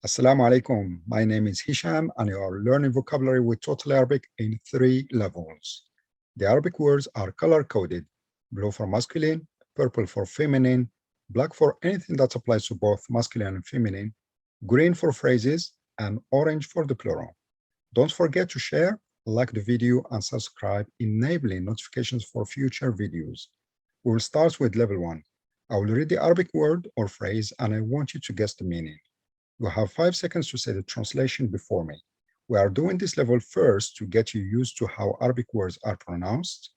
Assalamu alaikum. My name is Hisham, and you are learning vocabulary with Total Arabic in 3 levels. The Arabic words are color-coded: blue for masculine, purple for feminine, black for anything that applies to both masculine and feminine, green for phrases, and orange for the plural. Don't forget to share, like the video, and subscribe, enabling notifications for future videos. We will start with level 1. I will read the Arabic word or phrase, and I want you to guess the meaning. You have 5 seconds to say the translation before me. We are doing this level first to get you used to how Arabic words are pronounced,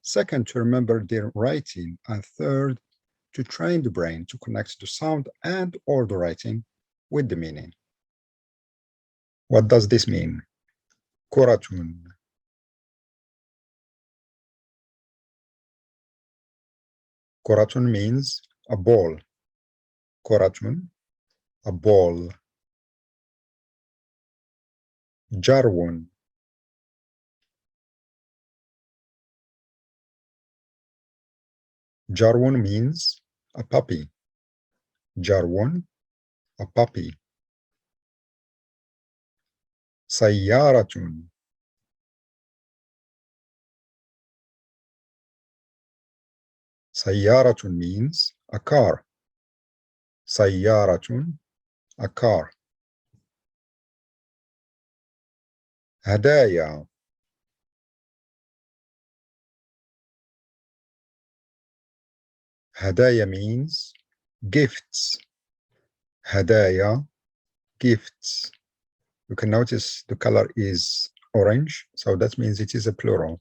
second, to remember their writing, and third, to train the brain to connect the sound and or the writing with the meaning. What does this mean? Koratun. Koratun means a ball. Koratun, a ball. Jarwun. Jarwun means a puppy. Jarwun, a puppy. Sayyaratun. Sayyaratun means a car. Sayyaratun, a car. Hadaya. Hadaya means gifts. Hadaya, gifts. You can notice the color is orange, so that means it is a plural.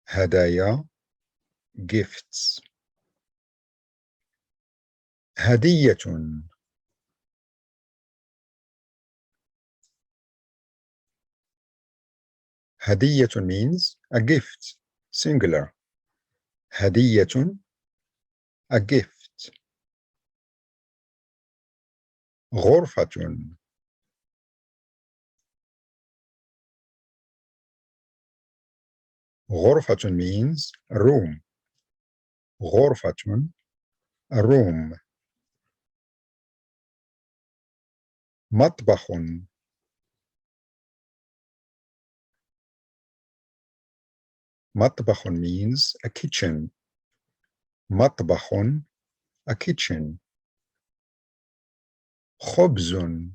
Hadaya, gifts. Hadiyatun. Hadiyatun means a gift, singular. Hadiyatun, a gift. Ghurfatun. Ghurfatun means a room. Ghurfatun, a room. Matbakhun. Matbakhun means a kitchen. Matbakhun, a kitchen. Khubzun.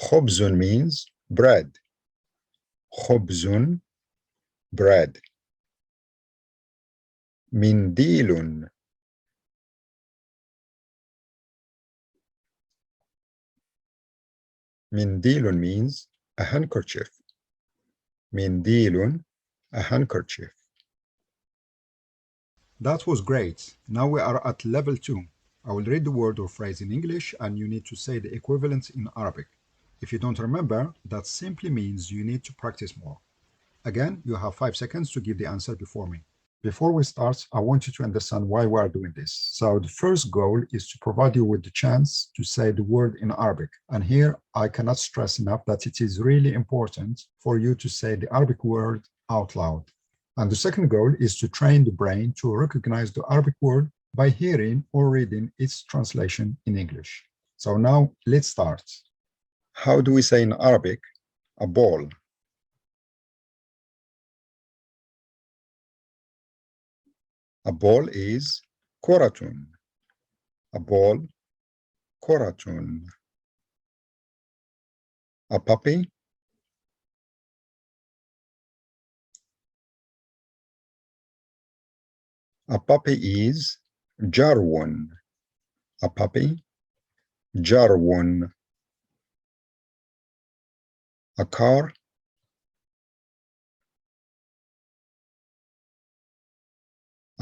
Khubzun means bread. Khubzun, bread. Mindilun. Mindilun means a handkerchief. Mindilun, a handkerchief. That was great. Now we are at level 2. I will read the word or phrase in English and you need to say the equivalent in Arabic. If you don't remember, that simply means you need to practice more. Again, you have 5 seconds to give the answer before me. Before we start, I want you to understand why we are doing this. So the first goal is to provide you with the chance to say the word in Arabic. And here, I cannot stress enough that it is really important for you to say the Arabic word out loud. And the second goal is to train the brain to recognize the Arabic word by hearing or reading its translation in English. So now, let's start. How do we say in Arabic, a ball? A ball is koratun. A ball, koratun. A puppy, is jarwun. A puppy, jarwun. A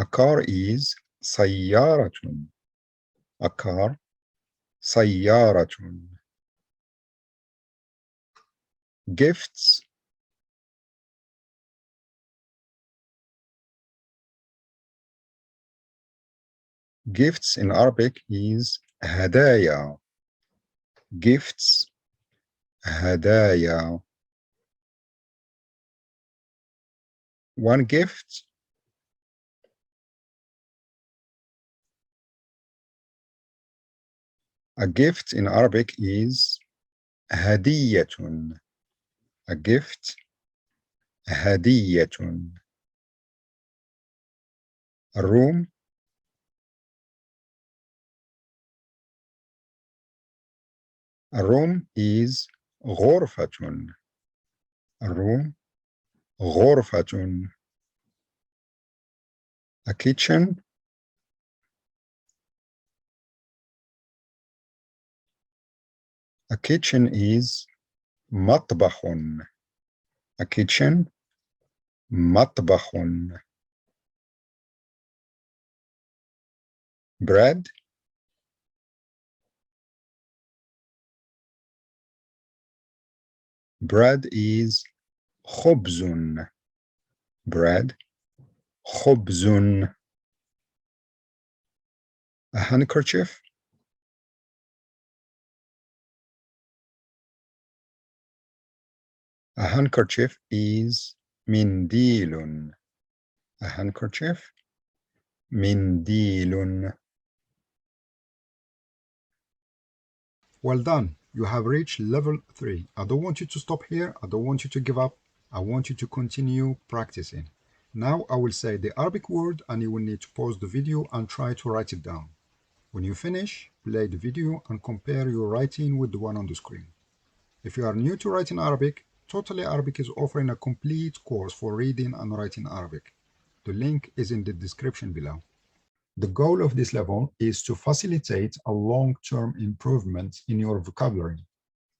car, is sayyaratun. A car, sayyaratun. Gifts, in Arabic is hadaya. Gifts, hadaya. One gift, A gift in Arabic is هدية. A gift هدية. A room is غرفة. A room غرفة. A kitchen is مطبخ. A kitchen مطبخ. Bread is خبز. Bread خبز. A handkerchief is منديل. A handkerchief منديل. Well done. You have reached level 3. I don't want you to stop here. I don't want you to give up. I want you to continue practicing. Now I will say the Arabic word and you will need to pause the video and try to write it down. When you finish, play the video and compare your writing with the one on the screen. If you are new to writing Arabic, Totally Arabic is offering a complete course for reading and writing Arabic. The link is in the description below. The goal of this level is to facilitate a long-term improvement in your vocabulary.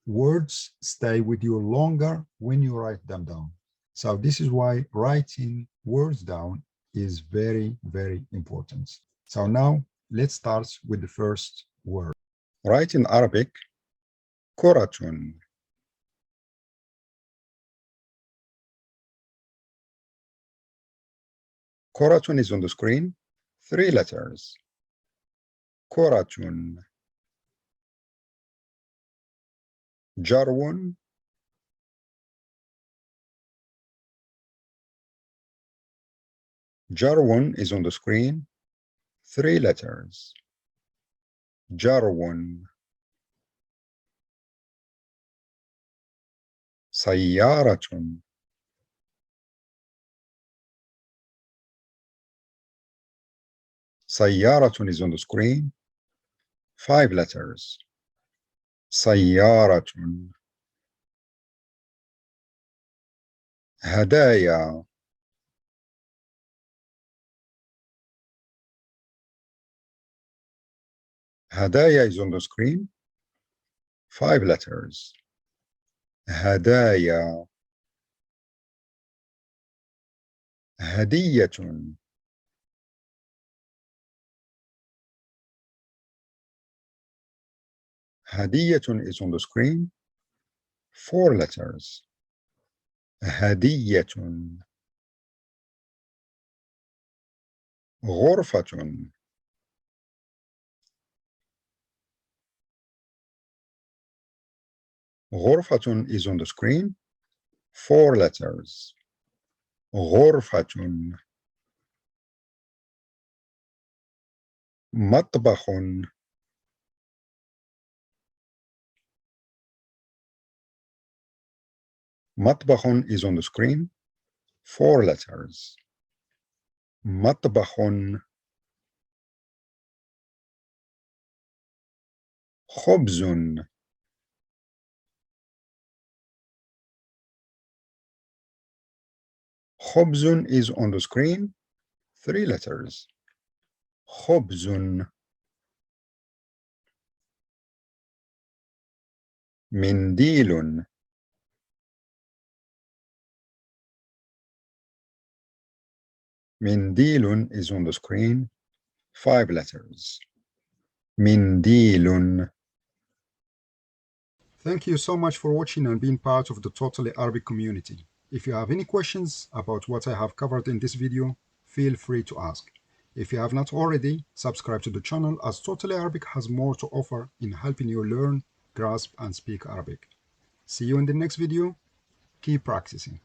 Words stay with you longer when you write them down. So this is why writing words down is very, very important. So now let's start with the first word. Write in Arabic, كرة. كرة is on the screen. 3 letters. كرة. جرو. جرو is on the screen. 3 letters. جرو. سيارة. سيارة is on the screen. 5 letters. سيارة. هدايا. هدايا is on the screen. 5 letters. هدايا. هدية. هدية is on the screen. 4 letters. هدية. غرفة. غرفة is on the screen. 4 letters. غرفة. مطبخ. مطبخ is on the screen. 4 letters. مطبخ. خبز. خبز is on the screen. 3 letters. خبز. منديل. منديل is on the screen. 5 letters. منديل. Thank you so much for watching and being part of the Totally Arabic community. If you have any questions about what I have covered in this video, feel free to ask. If you have not already, subscribe to the channel as Totally Arabic has more to offer in helping you learn, grasp, and speak Arabic. See you in the next video. Keep practicing.